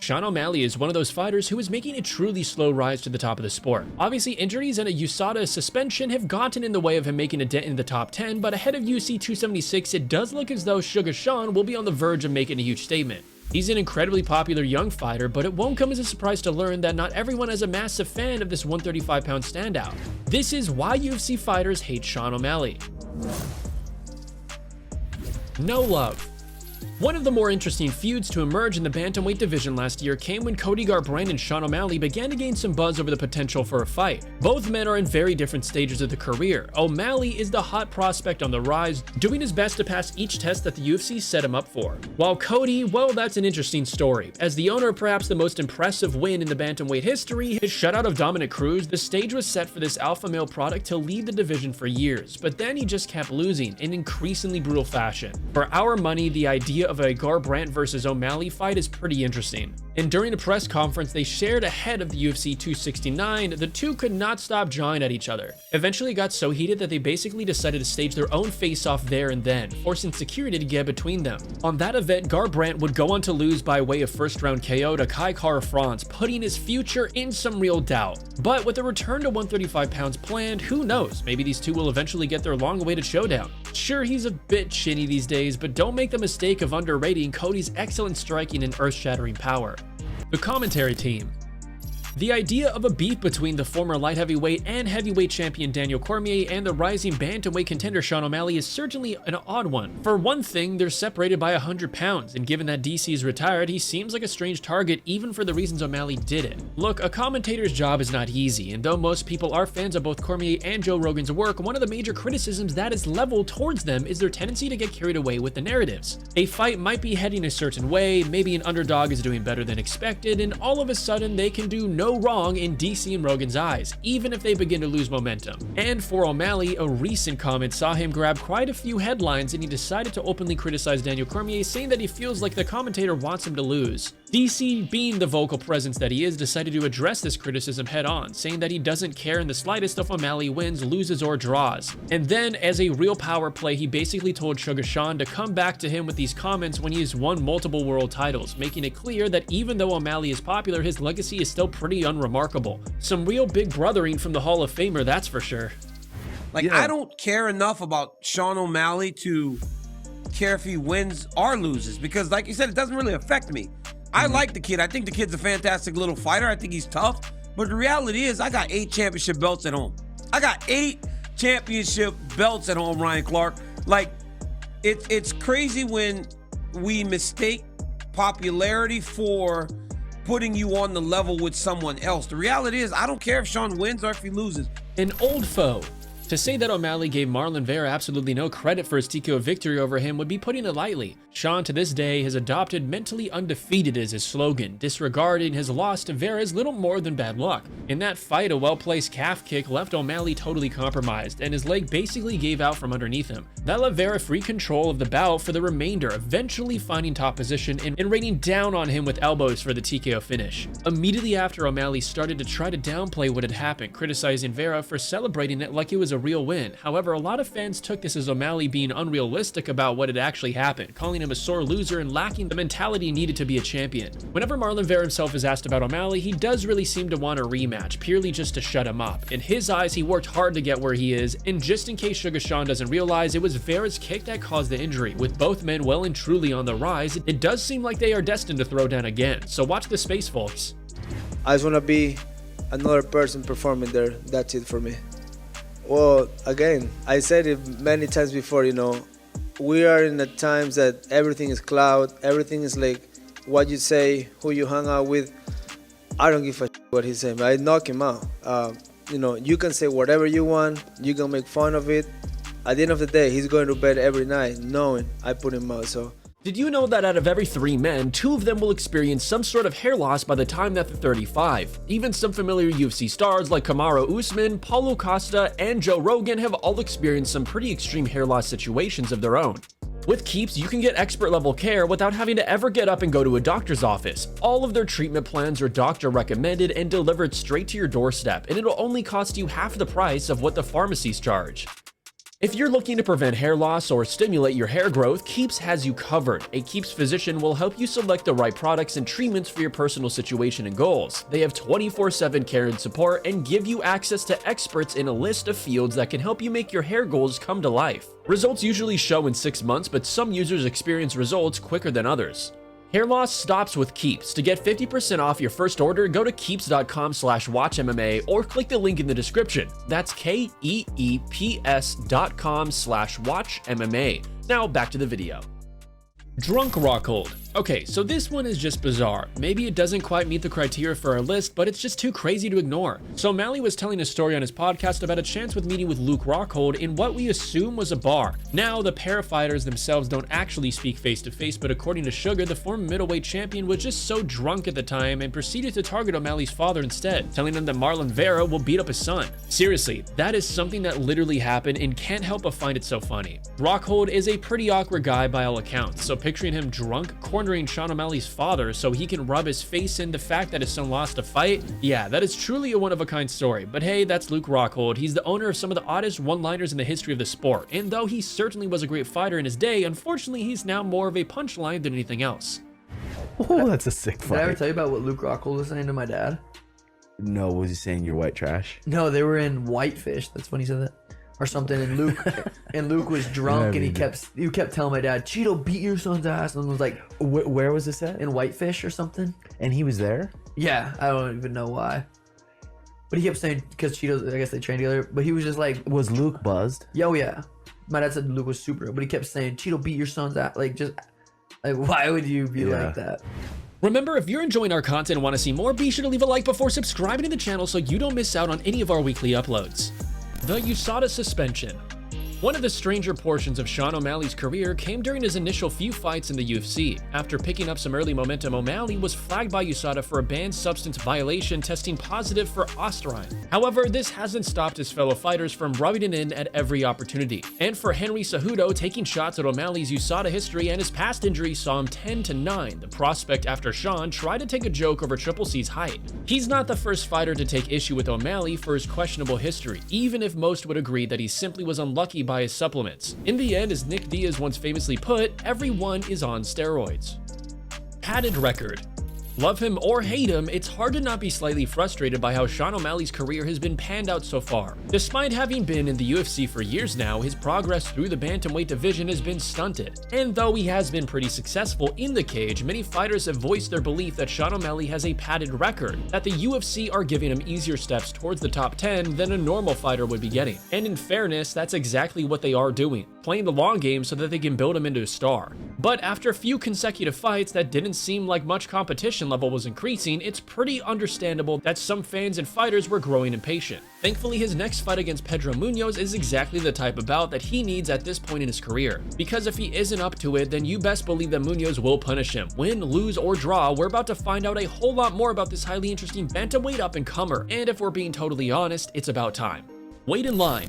Sean O'Malley is one of those fighters who is making a truly slow rise to the top of the sport. Obviously, injuries and a USADA suspension have gotten in the way of him making a dent in the top 10, but ahead of UFC 276, it does look as though Sugar Sean will be on the verge of making a huge statement. He's an incredibly popular young fighter, but it won't come as a surprise to learn that not everyone is a massive fan of this 135-pound standout. This is why UFC fighters hate Sean O'Malley. No love. One of the more interesting feuds to emerge in the bantamweight division last year came when Cody Garbrandt and Sean O'Malley began to gain some buzz over the potential for a fight. Both men are in very different stages of the career. O'Malley is the hot prospect on the rise, doing his best to pass each test that the UFC set him up for. While Cody, well, that's an interesting story. As the owner of perhaps the most impressive win in the bantamweight history, his shutout of Dominic Cruz, the stage was set for this alpha male product to lead the division for years, but then he just kept losing in increasingly brutal fashion. For our money, the idea of a Garbrandt versus O'Malley fight is pretty interesting. And during a press conference they shared ahead of the UFC 269, the two could not stop jawing at each other. Eventually it got so heated that they basically decided to stage their own face-off there and then, forcing security to get between them. On that event, Garbrandt would go on to lose by way of first-round KO to Kai Kara-France, putting his future in some real doubt. But with a return to 135 pounds planned, who knows, maybe these two will eventually get their long-awaited showdown. Sure, he's a bit chinny these days, but don't make the mistake of underrating Cody's excellent striking and earth-shattering power. The commentary team. The idea of a beef between the former light heavyweight and heavyweight champion Daniel Cormier and the rising bantamweight contender Sean O'Malley is certainly an odd one. For one thing, they're separated by 100 pounds, and given that DC is retired, he seems like a strange target even for the reasons O'Malley did it. Look, a commentator's job is not easy, and though most people are fans of both Cormier and Joe Rogan's work, one of the major criticisms that is leveled towards them is their tendency to get carried away with the narratives. A fight might be heading a certain way, maybe an underdog is doing better than expected, and all of a sudden they can do no wrong in DC and Rogan's eyes, even if they begin to lose momentum. And for O'Malley, a recent comment saw him grab quite a few headlines, and he decided to openly criticize Daniel Cormier, saying that he feels like the commentator wants him to lose. DC, being the vocal presence that he is, decided to address this criticism head on, saying that he doesn't care in the slightest if O'Malley wins, loses, or draws. And then, as a real power play, he basically told Sugar Sean to come back to him with these comments when he has won multiple world titles, making it clear that even though O'Malley is popular, his legacy is still pretty unremarkable. Some real big brothering from the Hall of Famer, that's for sure. I don't care enough about Sean O'Malley to care if he wins or loses, because like you said, it doesn't really affect me. I like the kid. I think the kid's a fantastic little fighter. I think he's tough. But the reality is, I got 8 championship belts at home. I got 8 championship belts at home, Ryan Clark. Like, it's crazy when we mistake popularity for putting you on the level with someone else. The reality is, I don't care if Sean wins or if he loses. An old foe. To say that O'Malley gave Marlon Vera absolutely no credit for his TKO victory over him would be putting it lightly. Sean to this day has adopted mentally undefeated as his slogan, disregarding his loss to Vera as little more than bad luck. In that fight, a well-placed calf kick left O'Malley totally compromised, and his leg basically gave out from underneath him. That left Vera free control of the bout for the remainder, eventually finding top position and raining down on him with elbows for the TKO finish. Immediately after, O'Malley started to try to downplay what had happened, criticizing Vera for celebrating it like it was a real win. However, a lot of fans took this as O'Malley being unrealistic about what had actually happened, calling him a sore loser and lacking the mentality needed to be a champion. Whenever Marlon Vera himself is asked about O'Malley, he does really seem to want a rematch, purely just to shut him up. In his eyes, he worked hard to get where he is, and just in case Sugar Sean doesn't realize, it was Vera's kick that caused the injury. With both men well and truly on the rise, it does seem like they are destined to throw down again, so watch the space, folks. I just want to be another person performing there. That's it for me. Well, again, I said it many times before, we are in the times that everything is cloud, everything is like what you say, who you hang out with. I don't give a shit what he's saying, but I knock him out. You can say whatever you want, you can make fun of it. At the end of the day, he's going to bed every night knowing I put him out, so. Did you know that out of every 3 men, 2 of them will experience some sort of hair loss by the time that they're 35? Even some familiar UFC stars like Kamaru Usman, Paulo Costa, and Joe Rogan have all experienced some pretty extreme hair loss situations of their own. With Keeps, you can get expert level care without having to ever get up and go to a doctor's office. All of their treatment plans are doctor recommended and delivered straight to your doorstep, and it'll only cost you half the price of what the pharmacies charge. If you're looking to prevent hair loss or stimulate your hair growth, Keeps has you covered. A Keeps physician will help you select the right products and treatments for your personal situation and goals. They have 24/7 care and support and give you access to experts in a list of fields that can help you make your hair goals come to life. Results usually show in 6 months, but some users experience results quicker than others. Hair loss stops with Keeps. To get 50% off your first order, go to keeps.com/watchmma or click the link in the description. That's keeps.com/watchmma. Now back to the video. Drunk Rockhold. Okay, so this one is just bizarre. Maybe it doesn't quite meet the criteria for our list, but it's just too crazy to ignore. So O'Malley was telling a story on his podcast about a chance with meeting with Luke Rockhold in what we assume was a bar. Now, the pair of fighters themselves don't actually speak face to face, but according to Sugar, the former middleweight champion was just so drunk at the time and proceeded to target O'Malley's father instead, telling him that Marlon Vera will beat up his son. Seriously, that is something that literally happened and can't help but find it so funny. Rockhold is a pretty awkward guy by all accounts, so picturing him drunk, cornering Sean O'Malley's father so he can rub his face in the fact that his son lost a fight, yeah, that is truly a one-of-a-kind story. But hey, that's Luke Rockhold. He's the owner of some of the oddest one-liners in the history of the sport, and though he certainly was a great fighter in his day, unfortunately he's now more of a punchline than anything else. Oh, that's a sick fight. Did I ever tell you about what Luke Rockhold was saying to my dad? No, was he saying you're white trash? No, they were in Whitefish. That's when he said that. Or something, and Luke was drunk, and he kept telling my dad, Cheeto beat your son's ass, and was like, Where was this at? in Whitefish or something. And he was there? Yeah, I don't even know why, but he kept saying, because Cheetos, I guess they trained together, but he was just like, Was Luke buzzed? yo, yeah. My dad said Luke was super, but he kept saying, Cheeto beat your son's ass, like, just like, why would you be like that? Remember, if you're enjoying our content and want to see more, be sure to leave a like before subscribing to the channel so you don't miss out on any of our weekly uploads. The USADA suspension. One of the stranger portions of Sean O'Malley's career came during his initial few fights in the UFC. After picking up some early momentum, O'Malley was flagged by USADA for a banned substance violation, testing positive for ostarine. However, this hasn't stopped his fellow fighters from rubbing it in at every opportunity. And for Henry Cejudo, taking shots at O'Malley's USADA history and his past injuries saw him 10-9, the prospect after Sean tried to take a joke over Triple C's height. He's not the first fighter to take issue with O'Malley for his questionable history, even if most would agree that he simply was unlucky by his supplements. In the end, as Nick Diaz once famously put, everyone is on steroids. Padded record. Love him or hate him, it's hard to not be slightly frustrated by how Sean O'Malley's career has been panned out so far. Despite having been in the UFC for years now, his progress through the bantamweight division has been stunted. And though he has been pretty successful in the cage, many fighters have voiced their belief that Sean O'Malley has a padded record, that the UFC are giving him easier steps towards the top 10 than a normal fighter would be getting. And in fairness, that's exactly what they are doing, playing the long game so that they can build him into a star. But after a few consecutive fights that didn't seem like much competition level was increasing, it's pretty understandable that some fans and fighters were growing impatient. Thankfully, his next fight against Pedro Munoz is exactly the type of bout that he needs at this point in his career. Because if he isn't up to it, then you best believe that Munoz will punish him. Win, lose, or draw, we're about to find out a whole lot more about this highly interesting bantamweight up-and-comer, and if we're being totally honest, it's about time. Wait in line.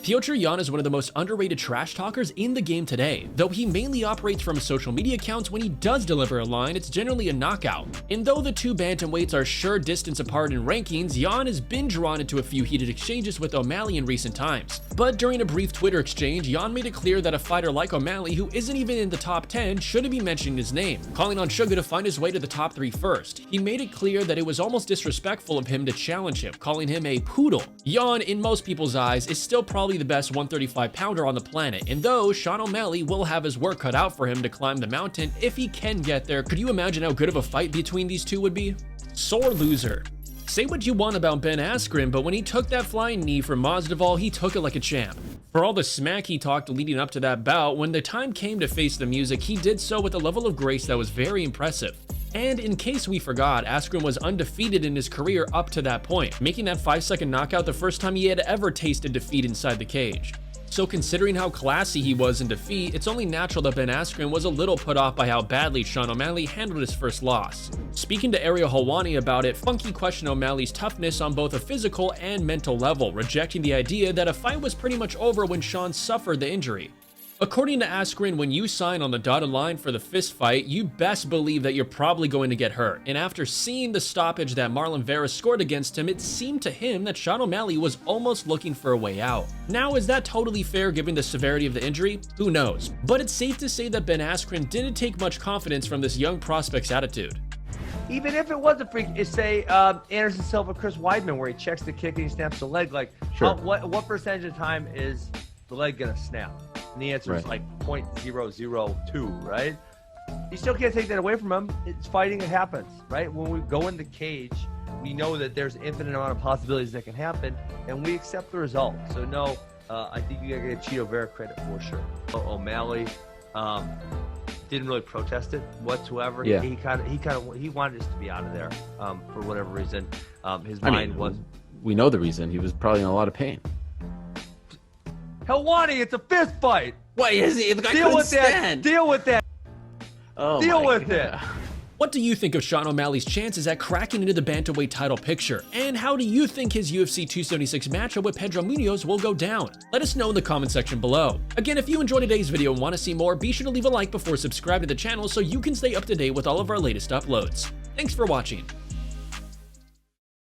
Petr Yan is one of the most underrated trash talkers in the game today. Though he mainly operates from social media accounts, when he does deliver a line, it's generally a knockout. And though the two bantamweights are sure distance apart in rankings, Yan has been drawn into a few heated exchanges with O'Malley in recent times. But during a brief Twitter exchange, Yan made it clear that a fighter like O'Malley, who isn't even in the top 10, shouldn't be mentioning his name, calling on Sugar to find his way to the top 3 first. He made it clear that it was almost disrespectful of him to challenge him, calling him a poodle. Yan, in most people's eyes, is still probably the best 135-pounder on the planet, and though Sean O'Malley will have his work cut out for him to climb the mountain if he can get there, could you imagine how good of a fight between these two would be? Sore loser. Say what you want about Ben Askren, but when he took that flying knee from Masvidal, he took it like a champ. For all the smack he talked leading up to that bout, when the time came to face the music, he did so with a level of grace that was very impressive. And in case we forgot, Askren was undefeated in his career up to that point, making that 5-second knockout the first time he had ever tasted defeat inside the cage. So considering how classy he was in defeat, it's only natural that Ben Askren was a little put off by how badly Sean O'Malley handled his first loss. Speaking to Ariel Helwani about it, Funky questioned O'Malley's toughness on both a physical and mental level, rejecting the idea that a fight was pretty much over when Sean suffered the injury. According to Askren, when you sign on the dotted line for the fist fight, you best believe that you're probably going to get hurt. And after seeing the stoppage that Marlon Vera scored against him, it seemed to him that Sean O'Malley was almost looking for a way out. Now, is that totally fair given the severity of the injury? Who knows? But it's safe to say that Ben Askren didn't take much confidence from this young prospect's attitude. Even if it was a freak, say Anderson Silva, Chris Weidman, where he checks the kick and he snaps the leg, like what percentage of time is the leg gonna snap? And the answer is like 0.002, right? You still can't take that away from him. It's fighting, it happens, right? When we go in the cage, we know that there's infinite amount of possibilities that can happen, and we accept the result. So no, I think you gotta give Chito Vera credit for sure. O'Malley didn't really protest it whatsoever. Yeah. He wanted us to be out of there for whatever reason. His mind was. We know the reason. He was probably in a lot of pain. Helwani, it's a fist fight. Why is he? The guy Deal couldn't with stand. that. Deal with that. Oh Deal my with God. it. What do you think of Sean O'Malley's chances at cracking into the bantamweight title picture? And how do you think his UFC 276 matchup with Pedro Munoz will go down? Let us know in the comment section below. Again, if you enjoyed today's video and want to see more, be sure to leave a like before subscribing to the channel so you can stay up to date with all of our latest uploads. Thanks for watching.